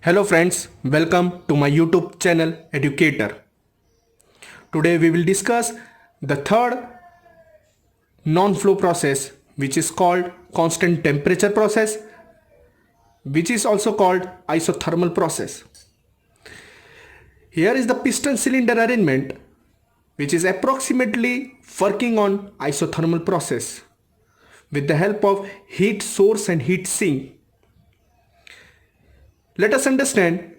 Hello friends, welcome to my YouTube channel Educator. Today we will discuss the third non-flow process, which is called constant temperature process, which is also called isothermal process. Here is the piston cylinder arrangement, which is approximately working on isothermal process with the help of heat source and heat sink. Let us understand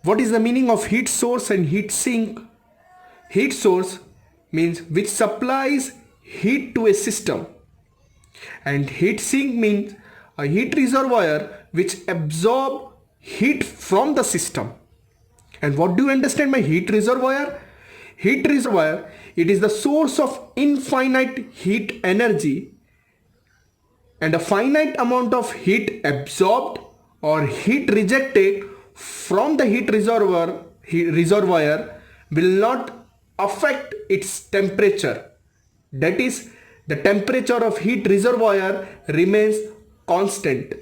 what is the meaning of heat source and heat sink. Heat source means which supplies heat to a system, and heat sink means a heat reservoir which absorb heat from the system. And what do you understand by heat reservoir? Heat reservoir, it is the source of infinite heat energy and a finite amount of heat absorbed or heat rejected from the heat reservoir will not affect its temperature. That is, the temperature of heat reservoir remains constant.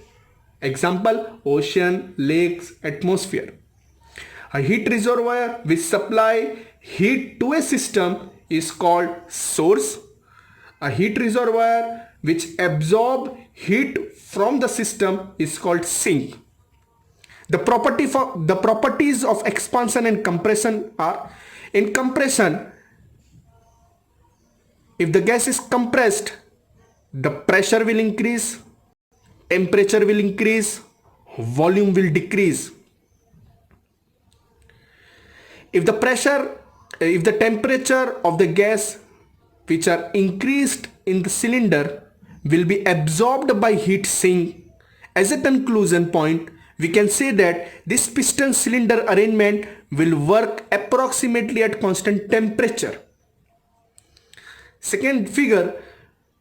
Example, ocean, lakes, atmosphere. A heat reservoir which supply heat to a system is called source. A heat reservoir which absorb heat from the system is called sink. The properties of expansion and compression are: in compression, if the gas is compressed, the pressure will increase, temperature will increase, volume will decrease. If the temperature of the gas which are increased in the cylinder will be absorbed by heat sink, as a conclusion point, we can say that this piston cylinder arrangement will work approximately at constant temperature. Second figure,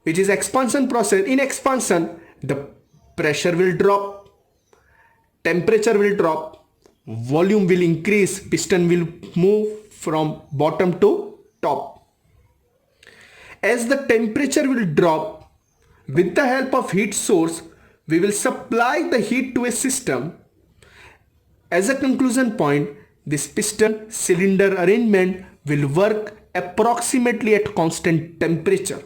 which is expansion process. In expansion, the pressure will drop, temperature will drop, volume will increase, piston will move from bottom to top. As the temperature will drop, with the help of heat source, we will supply the heat to a system. As a conclusion point, this piston cylinder arrangement will work approximately at constant temperature.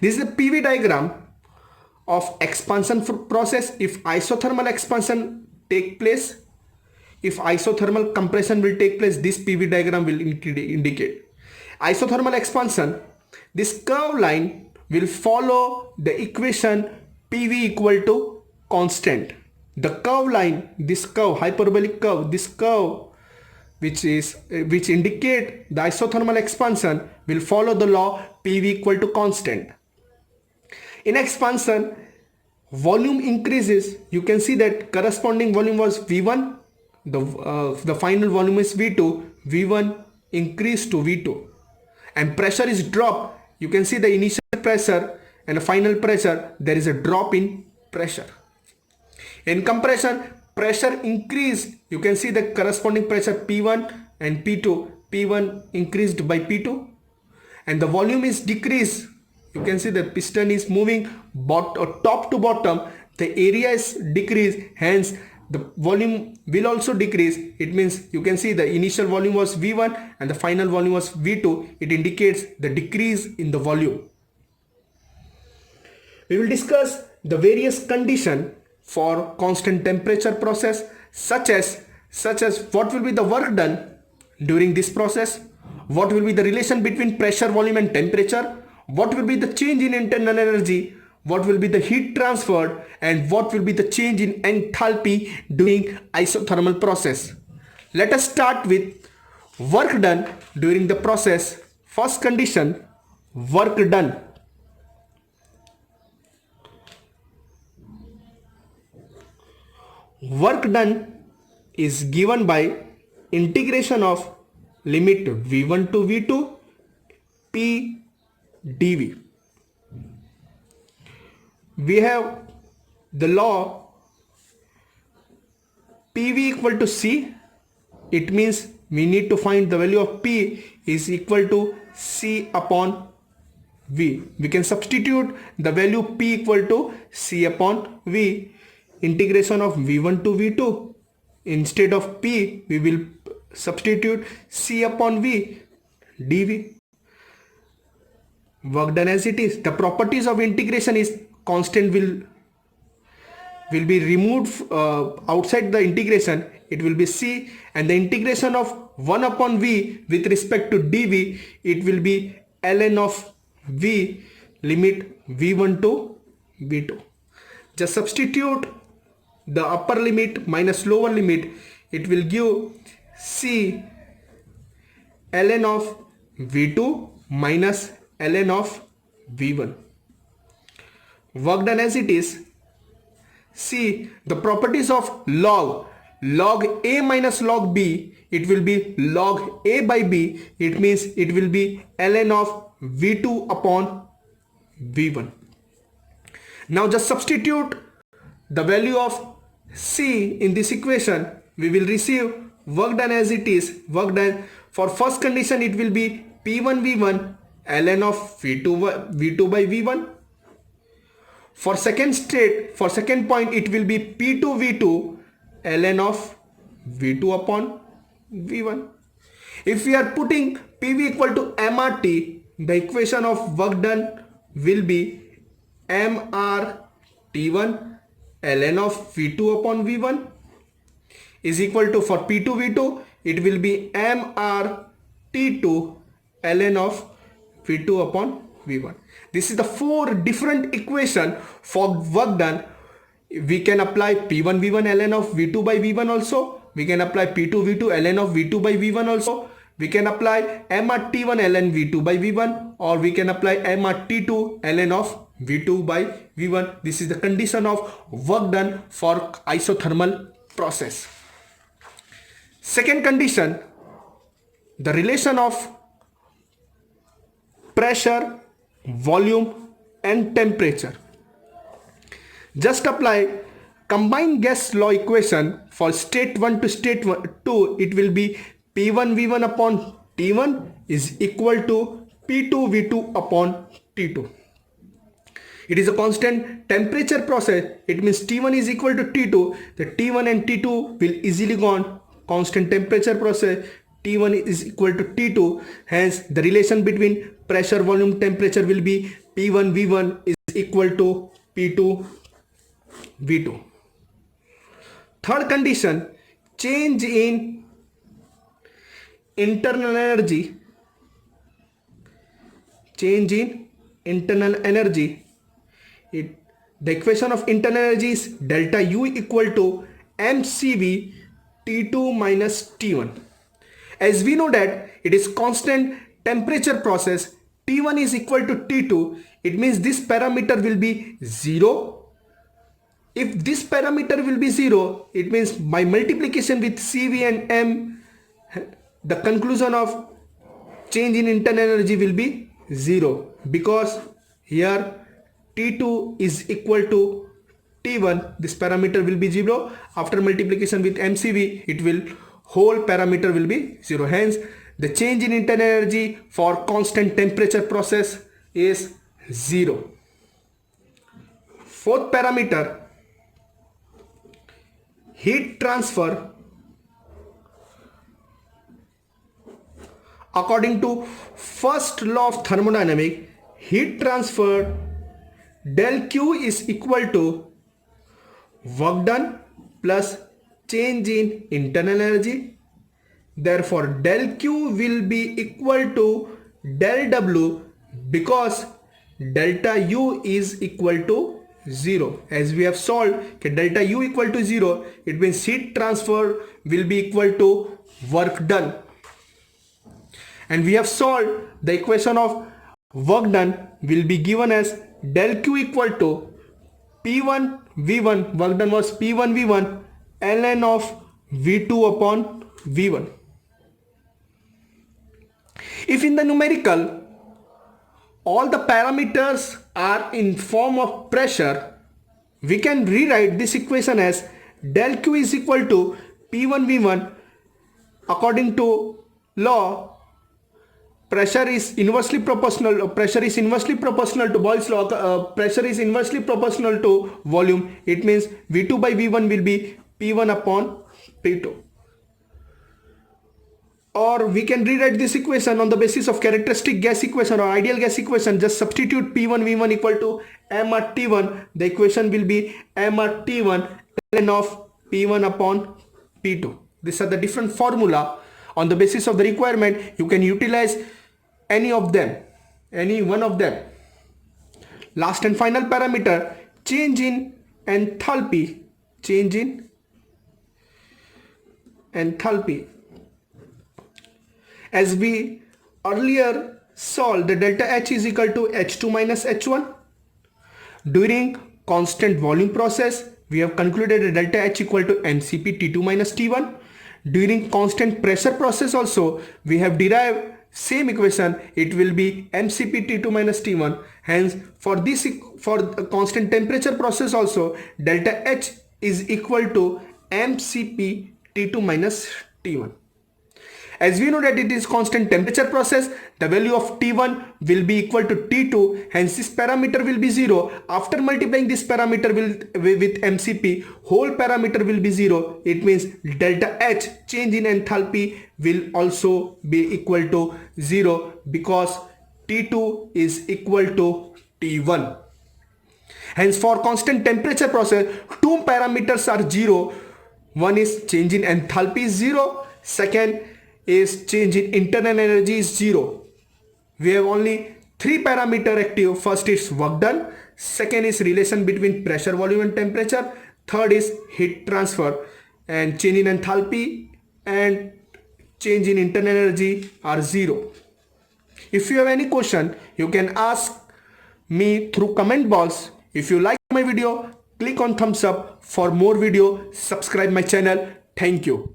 This is a PV diagram of expansion process. If isothermal expansion take place, if isothermal compression will take place, this PV diagram will indicate. Isothermal expansion, this curve line will follow the equation PV equal to constant. The curve line, this curve, hyperbolic curve, this curve which indicate the isothermal expansion will follow the law PV equal to constant. In expansion, volume increases. You can see that corresponding volume was V1. The final volume is V2. V1 increased to V2. And pressure is dropped. You can see the initial pressure and the final pressure, there is a drop in pressure. In compression, pressure increased. You can see the corresponding pressure P1 and P2. P1 increased by P2 and the volume is decreased. You can see the piston is moving top to bottom. The area is decreased, hence the volume will also decrease. It means you can see the initial volume was V1 and the final volume was V2. It indicates the decrease in the volume. We will discuss the various conditions for constant temperature process, such as what will be the work done during this process, what will be the relation between pressure, volume and temperature, what will be the change in internal energy, what will be the heat transferred, and what will be the change in enthalpy during isothermal process. Let us start with work done during the process. First condition, work done. Work done is given by integration of limit V1 to V2 P dV. We have the law PV equal to C. It means we need to find the value of P is equal to C upon V. We can substitute the value P equal to C upon V integration of V1 to V2. Instead of P, we will substitute C upon V dV. Work done as it is. The properties of integration is constant will be removed outside the integration. It will be C, and the integration of 1 upon V with respect to dV, it will be ln of V, limit V1 to V2. Just substitute the upper limit minus lower limit. It will give C ln of V2 minus ln of V1. Work done as it is. See the properties of log A minus log B, it will be log A by B. It means it will be ln of V2 upon V1. Now just substitute the value of C in this equation. We will receive work done as it is. Work done for first condition, it will be P1 V1 ln of V2 by V1. For second point, it will be P2 V2 ln of V2 upon V1. If we are putting PV equal to MRT, the equation of work done will be MRT1 ln of V2 upon V1 is equal to, for P2 V2, it will be MRT2 ln of V2 upon V1. This is the 4 different equation for work done. We can apply P1 V1 ln of V2 by V1 also. We can apply P2 V2 ln of V2 by V1 also. We can apply MRT1 ln V2 by V1, or we can apply MRT2 ln of V2 by V1. This is the condition of work done for isothermal process. Second condition, the relation of pressure, volume and temperature. Just apply combined gas law equation for state 1 to state 2. It will be P1 V1 upon T1 is equal to P2 V2 upon T2. It is a constant temperature process. It means T1 is equal to T2. The T1 and T2 will easily go on. Constant temperature process, T1 is equal to T2. Hence, the relation between pressure, volume, temperature will be P1 V1 is equal to P2 V2. Third condition, change in internal energy. Change in internal energy. The equation of internal energy is delta U equal to mCV T2 minus T1. As we know that it is constant temperature process, T1 is equal to T2. It means this parameter will be 0. If this parameter will be 0, it means by multiplication with CV and M, the conclusion of change in internal energy will be 0, because here T2 is equal to T1. This parameter will be 0. After multiplication with MCV, it will whole parameter will be 0. Hence, the change in internal energy for constant temperature process is 0. Fourth parameter, heat transfer. According to first law of thermodynamic, heat transfer del Q is equal to work done plus change in internal energy. Therefore, del Q will be equal to del W, because delta U is equal to 0. As we have solved delta U equal to 0, it means heat transfer will be equal to work done. And we have solved the equation of work done will be given as del Q equal to P1 V1, work done was P1 V1 ln of V2 upon V1. If in the numerical all the parameters are in form of pressure, we can rewrite this equation as del Q is equal to P1 V1. According to law, pressure is inversely proportional to Boyle's law. Pressure is inversely proportional to volume. It means V2 by V1 will be P1 upon P2. Or we can rewrite this equation on the basis of characteristic gas equation or ideal gas equation. Just substitute P1 V1 equal to m at T1. The equation will be m at T1 ln of P1 upon P2. These are the different formula. On the basis of the requirement, you can utilize any of them, any one of them. Last and final parameter, change in enthalpy. Change in enthalpy. As we earlier saw, the delta H is equal to H2 minus H1. During constant volume process, we have concluded that delta H equal to mCp T2 minus T1. During constant pressure process also, we have derived same equation. It will be mCp T2 minus T1. Hence, for the constant temperature process also, delta H is equal to mCp T2 minus T1. As we know that it is constant temperature process, the value of T1 will be equal to T2, hence this parameter will be 0. After multiplying this parameter with MCP, whole parameter will be 0. It means delta H, change in enthalpy, will also be equal to 0 because T2 is equal to T1. Hence for constant temperature process, two parameters are 0. One is change in enthalpy is 0. Second is change in internal energy is 0. We have only three parameter active. First is work done. Second is relation between pressure, volume and temperature. Third is heat transfer. And change in enthalpy and change in internal energy are 0. If you have any question, you can ask me through comment box. If you like my video, click on thumbs up. For more video, subscribe my channel. Thank you.